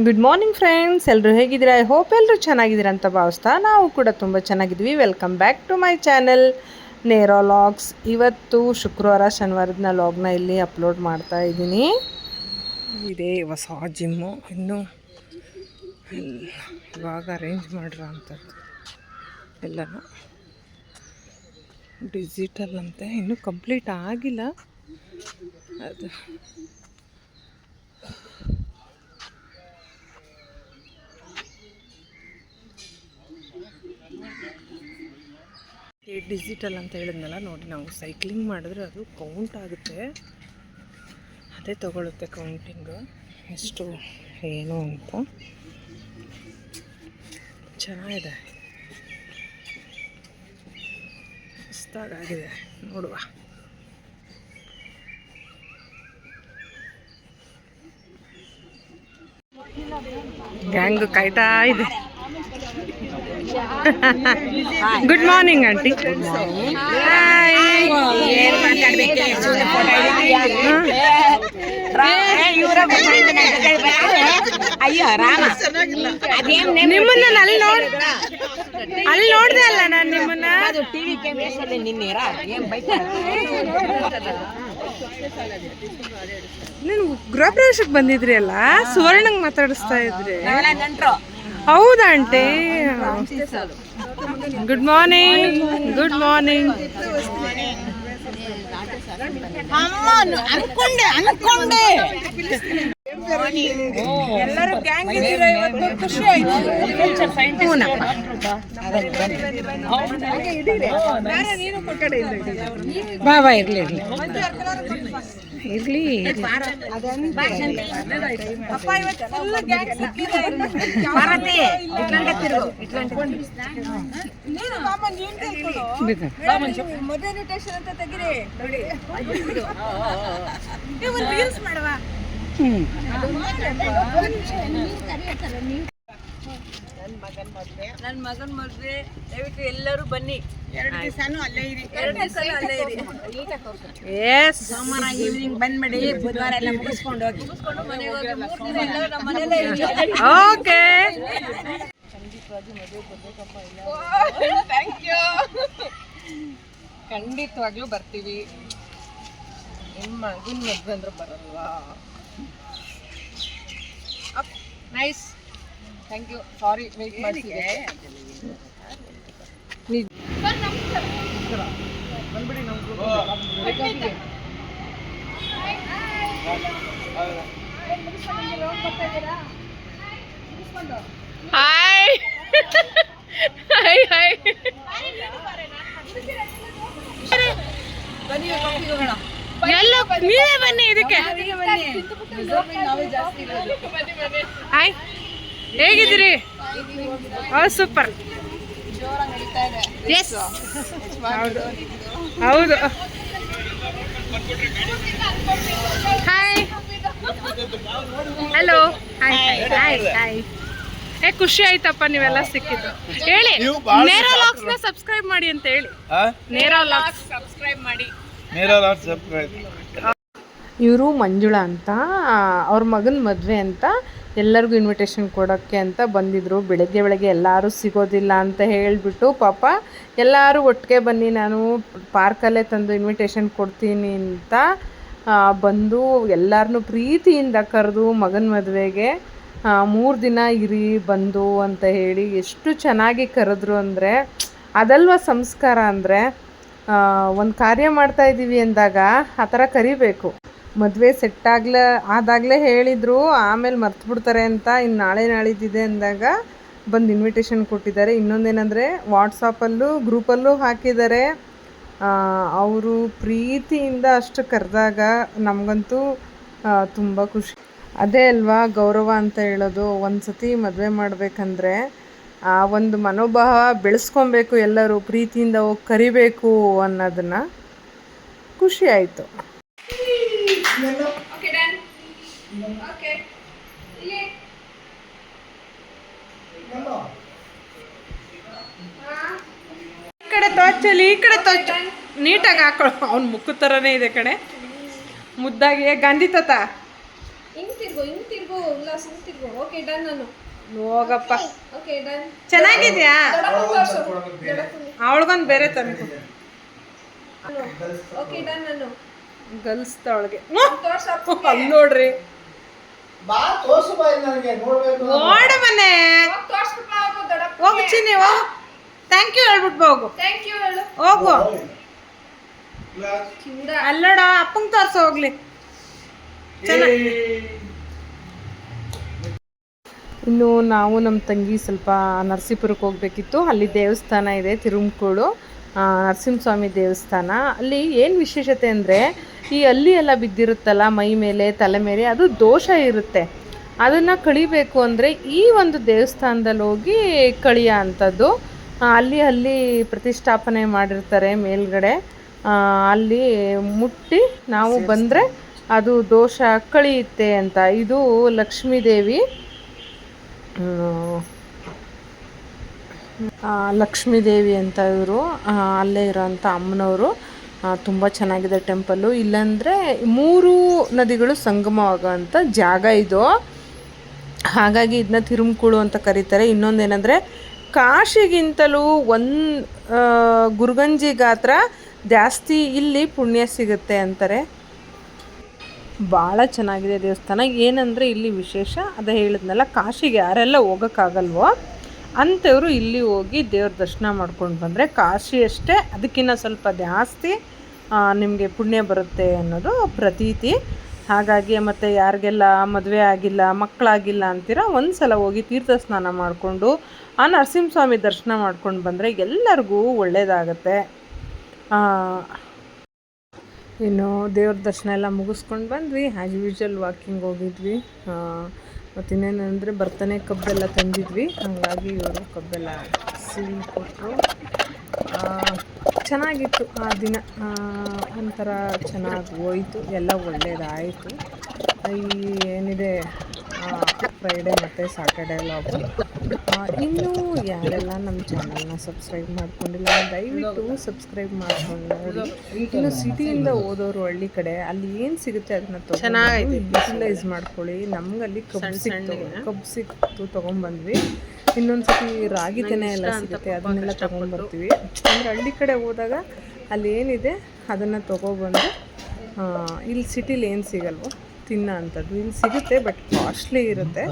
Good morning friends, ಎಲ್ಲರೂ ಹೇಗಿದ್ದೀರಾ? I hope ಎಲ್ಲರೂ ಚೆನ್ನಾಗಿದ್ದೀರಾ ಅಂತ ಭಾವಿಸ್ತಾ ನಾವು ಕೂಡ ತುಂಬ ಚೆನ್ನಾಗಿದ್ವಿ. Welcome back to my channel Nera logs. ಇವತ್ತು ಶುಕ್ರವಾರ, ಶನಿವಾರದ ಲಾಗ್ನ ಇಲ್ಲಿ ಅಪ್ಲೋಡ್ ಮಾಡ್ತಾ ಇದ್ದೀನಿ. ಇದೇ ಹೊಸ ಜಿಮ್ಮು, ಇನ್ನೂ ಇವಾಗ ಅರೇಂಜ್ ಮಾಡಿರೋ ಅಂಥದ್ದು ಎಲ್ಲನೂ ಡಿಜಿಟಲ್ ಅಂತೆ, ಇನ್ನೂ ಕಂಪ್ಲೀಟ್ ಆಗಿಲ್ಲ ಅದು. ಡಿಜಿಟಲ್ ಅಂತ ಹೇಳಿದ್ನಲ್ಲ ನೋಡಿ, ನಾವು ಸೈಕ್ಲಿಂಗ್ ಮಾಡಿದ್ರೆ ಅದು ಕೌಂಟ್ ಆಗುತ್ತೆ, ಅದೇ ತಗೊಳುತ್ತೆ ಕೌಂಟಿಂಗು ಎಷ್ಟು ಏನು ಅಂತ. ಚೆನ್ನಾಗಿದೆ, ಹೊಸ್ದಾಗಿದೆ, ನೋಡುವ. ಗ್ಯಾಂಗ್ ಕಾಯ್ತಾ ಇದೆ. Good morning aunty. ನಿಮ್ಮನ್ನ ಅಲ್ಲಿ ನೋಡ್ದೆ ಅಲ್ಲ ನಾನು ನಿಮ್ಮನ್ನ. ನೀನು ಗೃಹ ಪ್ರವೇಶಕ್ಕೆ ಬಂದಿದ್ರಿ ಅಲ್ಲ, ಸುವರ್ಣಂಗ್ ಮಾತಾಡಿಸ್ತಾ ಇದ್ರಿ. ಹೌದಾ aunty? Good morning. Good morning. ಎಲ್ಲರೂ ಗ್ಯಾಂಗ್ ಇದ್ದೀರಾ ಇವತ್ತು, ಖುಷಿ ಆಯ್ತು. ನೀನು ಕೊಠಡಿ ಬಾಬಾ ಇರ್ಲಿ ಇರ್ಲಿ ಇರ್ಲಿ. ನನ್ನ ಮಗನ ಮದುವೆ, ದಯವಿಟ್ಟು ಎಲ್ಲರೂ ಬನ್ನಿ. 2 ದಿವಸನೂ ಅಲ್ಲೇ ಇರಿ. 2 ದಿವಸ ಅಲ್ಲೇ ಇರಿ. ಎಸ್, ಸೋಮವಾರ ಈವ್ನಿಂಗ್ ಬಂದ್ಬಿಡಿ, ಬುಧವಾರ ಎಲ್ಲ ಮುಗಿಸ್ಕೊಂಡು ಹೋಗಿ ಮನೆಗೆ ಹೋಗಿ 3 ದಿನ ಎಲ್ಲರೂ ನಮ್ಮ ಮನೆಯಲ್ಲೇ ಇರಿ. ಓಕೆ, ಖಂಡಿತವಾಗಿ ಮದುವೆ ಬರ್ಬೇಕಪ್ಪ. ಇಲ್ಲ, ಥ್ಯಾಂಕ್ ಯು. ಖಂಡಿತವಾಗ್ಲೂ ಬರ್ತೀವಿ. ನಿಮ್ಮ ಮಗನ ಮದುವೆ ಅಂದ್ರೆ ಬರಲ್ವಾ? Nice, thank you. Sorry wait ಮಾಡ್ತಿದ್ದೆ. ಬಂದ್ಬಿಡಿ ನಮ್ಮ ಹಾಯ್ ಹಾಯ್ ಹಾಯ್. ಎಲ್ಲ ನೀವೇ ಬನ್ನಿ ಇದಕ್ಕೆ. ಹಾಯ್, ಹೇಗಿದ್ದೀರಿ? ಸೂಪರ್. ಎಸ್, ಹೌದು ಹೌದು. Hi, hello, hi hi hi. ಖುಷಿ ಆಯ್ತಪ್ಪ ನೀವೆಲ್ಲ ಸಿಕ್ಕಿದ್ದು. ಹೇಳಿ, ನೇರಾ ಲಾಗ್ಸ್ ನ ಸಬ್ಸ್ಕ್ರೈಬ್ ಮಾಡಿ ಅಂತ ಹೇಳಿ. ನೇರಾ ಲಾಗ್ಸ್ ಸಬ್ಸ್ಕ್ರೈಬ್ ಮಾಡಿ. ಇವರು ಮಂಜುಳಾ ಅಂತ, ಅವ್ರ ಮಗನ ಮದುವೆ ಅಂತ ಎಲ್ಲರಿಗೂ ಇನ್ವಿಟೇಷನ್ ಕೊಡೋಕ್ಕೆ ಅಂತ ಬಂದಿದ್ದರು. ಬೆಳಗ್ಗೆ ಎಲ್ಲರೂ ಸಿಗೋದಿಲ್ಲ ಅಂತ ಹೇಳಿಬಿಟ್ಟು ಪಾಪ ಎಲ್ಲರೂ ಒಟ್ಟಿಗೆ ಬನ್ನಿ, ನಾನು ಪಾರ್ಕಲ್ಲೇ ತಂದು ಇನ್ವಿಟೇಷನ್ ಕೊಡ್ತೀನಿ ಅಂತ ಬಂದು ಎಲ್ಲರನ್ನೂ ಪ್ರೀತಿಯಿಂದ ಕರೆದು ಮಗನ ಮದುವೆಗೆ 3 ದಿನ ಇರಿ ಬಂದು ಅಂತ ಹೇಳಿ ಎಷ್ಟು ಚೆನ್ನಾಗಿ ಕರೆದ್ರು ಅಂದರೆ, ಅದಲ್ವ ಸಂಸ್ಕಾರ ಅಂದರೆ. ಒಂದು ಕಾರ್ಯ ಮಾಡ್ತಾಯಿದ್ದೀವಿ ಅಂದಾಗ ಆ ಥರ ಕರಿಬೇಕು. ಮದುವೆ ಆದಾಗಲೇ ಹೇಳಿದರು, ಆಮೇಲೆ ಮರ್ತುಬಿಡ್ತಾರೆ ಅಂತ. ಇನ್ನು ನಾಳೆ ನಾಳಿದ್ದಿದೆ ಅಂದಾಗ ಬಂದು ಇನ್ವಿಟೇಷನ್ ಕೊಟ್ಟಿದ್ದಾರೆ. ಇನ್ನೊಂದೇನೆಂದರೆ ವಾಟ್ಸಪ್ಪಲ್ಲೂ ಗ್ರೂಪಲ್ಲೂ ಹಾಕಿದ್ದಾರೆ. ಅವರು ಪ್ರೀತಿಯಿಂದ ಅಷ್ಟು ಕರೆದಾಗ ನಮಗಂತೂ ತುಂಬ ಖುಷಿ. ಅದೇ ಅಲ್ವಾ ಗೌರವ ಅಂತ ಹೇಳೋದು. ಒಂದು ಸತಿ ಮದುವೆ ಮಾಡಬೇಕಂದ್ರೆ ಆ ಒಂದು ಮನೋಭಾವ ಬೆಳೆಸ್ಕೊಬೇಕು, ಎಲ್ಲರೂ ಪ್ರೀತಿಯಿಂದ ಹೋಗಿ ಕರಿಬೇಕು ಅನ್ನೋದನ್ನು. ಖುಷಿ ಆಯಿತು. ಈ ಕಡೆ ತೋಚಲಿ, ಈ ಕಡೆ ತೋಚ, ನೀಟಾಗಿ ಹಾಕೊಳ್ಳೋ. ಅವ್ನ ಮುಖ ಥರನೇ ಇದೆ ಕಣೆ, ಮುದ್ದಾಗಿ. ಗಾಂಧಿ ತಾತ ಹಿಂಗ್ ತಿರ್ಗು ಉಲ್ಲಾಸ್ ಹಿಂಗ್ ತಿರ್ಗು. ಓಕೆ ಡನ್ ನಾನು. ಹೋಗಪ್ಪ. Okay done. ಚೆನ್ನಾಗಿದ್ಯಾ? ದೊಡ್ಡಪ್ಪು. ಅವಳಿಗೊಂದು ಬೇರೆ ತಂದು. ಓಕೆ ಡನ್ ನಾನು. ಗಲ್ಸ್ದ ಅವಳಿಗೆ. ತೋರ್ಸಪ್ಪ. ಅಲ್ಲಿ ನೋಡ್ರಿ. ಬಾ ತೋರ್ಸು ಬಾ ನನಗೆ ನೋಡ್ಬೇಕು. ನೋಡ ಮನೆ. ತೋರ್ಸ್ಬಿಟ್ಟು ಹೋಗು ದೊಡ್ಡಪ್ಪ. ಹೋಗು ಚಿನ್ನಿ ಹೋಗು. ಥ್ಯಾಂಕ್ ಯು ಹೇಳ್ಬಿಟ್ಟು ಬಾ ಹೋಗು. ಥ್ಯಾಂಕ್ ಯು ಹೇಳು. ಹೋಗು. ಚಿಂದ. ಅಲ್ಲೋಡ ಅಪ್ಪಂಗೆ ತೋರ್ಸು ಹೋಗ್ಲಿ. ಇನ್ನು ನಾವು ನಮ್ಮ ತಂಗಿ ಸ್ವಲ್ಪ ನರಸೀಪುರಕ್ಕೆ ಹೋಗಬೇಕಿತ್ತು. ಅಲ್ಲಿ ದೇವಸ್ಥಾನ ಇದೆ, ತಿರುಮಕೂಡು ನರಸಿಂಹಸ್ವಾಮಿ ದೇವಸ್ಥಾನ. ಅಲ್ಲಿ ಏನು ವಿಶೇಷತೆ ಅಂದರೆ ಈ ಅಲ್ಲಿ ಎಲ್ಲ ಬಿದ್ದಿರುತ್ತಲ್ಲ ಮೈ ಮೇಲೆ ತಲೆ ಮೇಲೆ, ಅದು ದೋಷ ಇರುತ್ತೆ. ಅದನ್ನು ಕಳಿಬೇಕು ಅಂದರೆ ಈ ಒಂದು ದೇವಸ್ಥಾನದಲ್ಲಿ ಹೋಗಿ ಕಳಿಯೋ ಅಂಥದ್ದು. ಅಲ್ಲಿ ಪ್ರತಿಷ್ಠಾಪನೆ ಮಾಡಿರ್ತಾರೆ ಮೇಲ್ಗಡೆ. ಅಲ್ಲಿ ಮುಟ್ಟಿ ನಾವು ಬಂದರೆ ಅದು ದೋಷ ಕಳಿಯುತ್ತೆ ಅಂತ. ಇದು ಲಕ್ಷ್ಮೀದೇವಿ ಅಂತ ಇವರು ಅಲ್ಲೇ ಇರೋಂಥ ಅಮ್ಮನವರು. ತುಂಬ ಚೆನ್ನಾಗಿದೆ ಟೆಂಪಲ್ಲು. ಇಲ್ಲಾಂದರೆ 3 ನದಿಗಳು ಸಂಗಮವಾಗೋಂಥ ಜಾಗ ಇದು. ಹಾಗಾಗಿ ಇದನ್ನ ತಿರುಮಕೂಡು ಅಂತ ಕರೀತಾರೆ. ಇನ್ನೊಂದೇನೆಂದರೆ ಕಾಶಿಗಿಂತಲೂ ಗುರುಗಂಜಿ ಗಾತ್ರ ಜಾಸ್ತಿ ಇಲ್ಲಿ ಪುಣ್ಯ ಸಿಗುತ್ತೆ ಅಂತಾರೆ. ಭಾಳ ಚೆನ್ನಾಗಿದೆ ದೇವಸ್ಥಾನ. ಏನಂದರೆ ಇಲ್ಲಿ ವಿಶೇಷ ಅದೇ ಹೇಳಿದ್ನಲ್ಲ, ಕಾಶಿಗೆ ಯಾರೆಲ್ಲ ಹೋಗೋಕ್ಕಾಗಲ್ವೋ ಅಂಥವರು ಇಲ್ಲಿ ಹೋಗಿ ದೇವ್ರ ದರ್ಶನ ಮಾಡ್ಕೊಂಡು ಬಂದರೆ ಕಾಶಿ ಅಷ್ಟೇ ಅದಕ್ಕಿಂತ ಸ್ವಲ್ಪ ಜಾಸ್ತಿ ನಿಮಗೆ ಪುಣ್ಯ ಬರುತ್ತೆ ಅನ್ನೋದು ಪ್ರತೀತಿ. ಹಾಗಾಗಿ ಮತ್ತು ಯಾರಿಗೆಲ್ಲ ಮದುವೆ ಆಗಿಲ್ಲ, ಮಕ್ಕಳಾಗಿಲ್ಲ ಅಂತೀರ, ಒಂದು ಸಲ ಹೋಗಿ ತೀರ್ಥ ಸ್ನಾನ ಮಾಡಿಕೊಂಡು ಆ ನರಸಿಂಹಸ್ವಾಮಿ ದರ್ಶನ ಮಾಡ್ಕೊಂಡು ಬಂದರೆ ಎಲ್ಲರಿಗೂ ಒಳ್ಳೆಯದಾಗತ್ತೆ. ಇನ್ನು ದೇವ್ರ ದರ್ಶನ ಎಲ್ಲ ಮುಗಿಸ್ಕೊಂಡು ಬಂದ್ವಿ. ಆ್ಯಸ್ ಯೂಶ್ವಲ್ ವಾಕಿಂಗ್ ಹೋಗಿದ್ವಿ. ಮತ್ತು ಇನ್ನೇನಂದರೆ ಬರ್ತನೆ ಕಬ್ಬೆಲ್ಲ ತಂದಿದ್ವಿ. ಹಾಗಾಗಿ ಇವರು ಕಬ್ಬೆಲ್ಲ ಸೀಲ್ ಕೊಟ್ಟರು. ಚೆನ್ನಾಗಿತ್ತು ಆ ದಿನ. ಒಂಥರ ಚೆನ್ನಾಗಿ ಹೋಯಿತು, ಎಲ್ಲ ಒಳ್ಳೆಯದಾಯಿತು. ಈ ಏನಿದೆ ಫ್ರೈಡೇ ಮತ್ತು ಸ್ಯಾಟರ್ಡೇ ವ್ಲಾಗು. ಇನ್ನೂ ಯಾರೆಲ್ಲ ನಮ್ಮ ಚಾನಲ್ನ ಸಬ್ಸ್ಕ್ರೈಬ್ ಮಾಡ್ಕೊಂಡಿಲ್ಲ ದಯವಿಟ್ಟು ಸಬ್ಸ್ಕ್ರೈಬ್ ಮಾಡ್ಕೊಂಡು ನೋಡಿ. ಇನ್ನು ಸಿಟಿಯಿಂದ ಹೋದವರು ಹಳ್ಳಿ ಕಡೆ ಅಲ್ಲಿ ಏನು ಸಿಗುತ್ತೆ ಅದನ್ನ ಚೆನ್ನಾಗಿ ಯೂಟಿಲೈಸ್ ಮಾಡ್ಕೊಳ್ಳಿ. ನಮಗಲ್ಲಿ ಕಬ್ಬು ಸಿಕ್ತು ತೊಗೊಂಬಂದ್ವಿ. ಇನ್ನೊಂದು ಸತಿ ರಾಗಿ ತೆನೆ ಎಲ್ಲ ಸಿಗುತ್ತೆ, ಅದನ್ನೆಲ್ಲ ತೊಗೊಂಬರ್ತೀವಿ. ಅಂದರೆ ಹಳ್ಳಿ ಕಡೆ ಹೋದಾಗ ಅಲ್ಲಿ ಏನಿದೆ ಅದನ್ನು ತೊಗೊಬಂದು ಇಲ್ಲಿ ಸಿಟಿಲಿ ಏನು ಸಿಗಲ್ವೋ ತಿನ್ನೋ ಅಂಥದ್ದು ಇಲ್ಲಿ ಸಿಗುತ್ತೆ, ಬಟ್ ಕಾಸ್ಟ್ಲಿ ಇರುತ್ತೆ.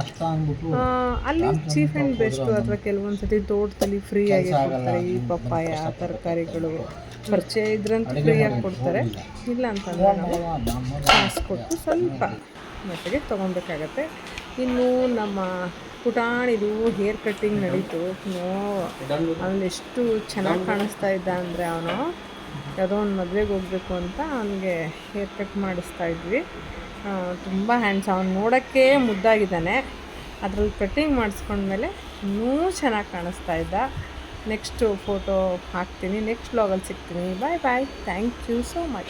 ಅಲ್ಲಿ ಚೀಪ್ ಆ್ಯಂಡ್ ಬೆಸ್ಟು. ಅಥವಾ ಕೆಲವೊಂದು ಸತಿ ತೋಟದಲ್ಲಿ ಫ್ರೀಯಾಗಿ ಕೊಡ್ತಾರೆ. ಈ ಪಪ್ಪಾಯ ತರಕಾರಿಗಳು ಪರಿಚಯ ಇದ್ರಂತೂ ಫ್ರೀಯಾಗಿ ಕೊಡ್ತಾರೆ. ಇಲ್ಲ ಅಂತಂದರೆ ನಾವು ಕಾಸು ಕೊಟ್ಟು ಸ್ವಲ್ಪ ಮಟ್ಟಿಗೆ ತೊಗೊಬೇಕಾಗತ್ತೆ. ಇನ್ನು ನಮ್ಮ ಪುಟಾಣಿದು ಹೇರ್ ಕಟ್ಟಿಂಗ್ ನಡೀತು. ಅವನು ಎಷ್ಟು ಚೆನ್ನಾಗಿ ಕಾಣಿಸ್ತಾ ಇದ್ದ ಅಂದರೆ, ಅವನು ಯಾವುದೋ ಒಂದು ಮದುವೆಗೆ ಹೋಗಬೇಕು ಅಂತ ಅವನಿಗೆ ಹೇರ್ ಕಟ್ ಮಾಡಿಸ್ತಾ ಇದ್ವಿ. ತುಂಬ ಹ್ಯಾಂಡ್ಸ್. ಅವನು ನೋಡೋಕ್ಕೆ ಮುದ್ದಾಗಿದ್ದಾನೆ. ಅದ್ರಲ್ಲಿ ಕಟ್ಟಿಂಗ್ ಮಾಡಿಸ್ಕೊಂಡ್ಮೇಲೆ ಇನ್ನೂ ಚೆನ್ನಾಗಿ ಕಾಣಿಸ್ತಾ ಇದ್ದ. ನೆಕ್ಸ್ಟು ಫೋಟೋ ಹಾಕ್ತೀನಿ, ನೆಕ್ಸ್ಟ್ ವ್ಲಾಗಲ್ಲಿ ಸಿಗ್ತೀನಿ. Bye bye. Thank you so much.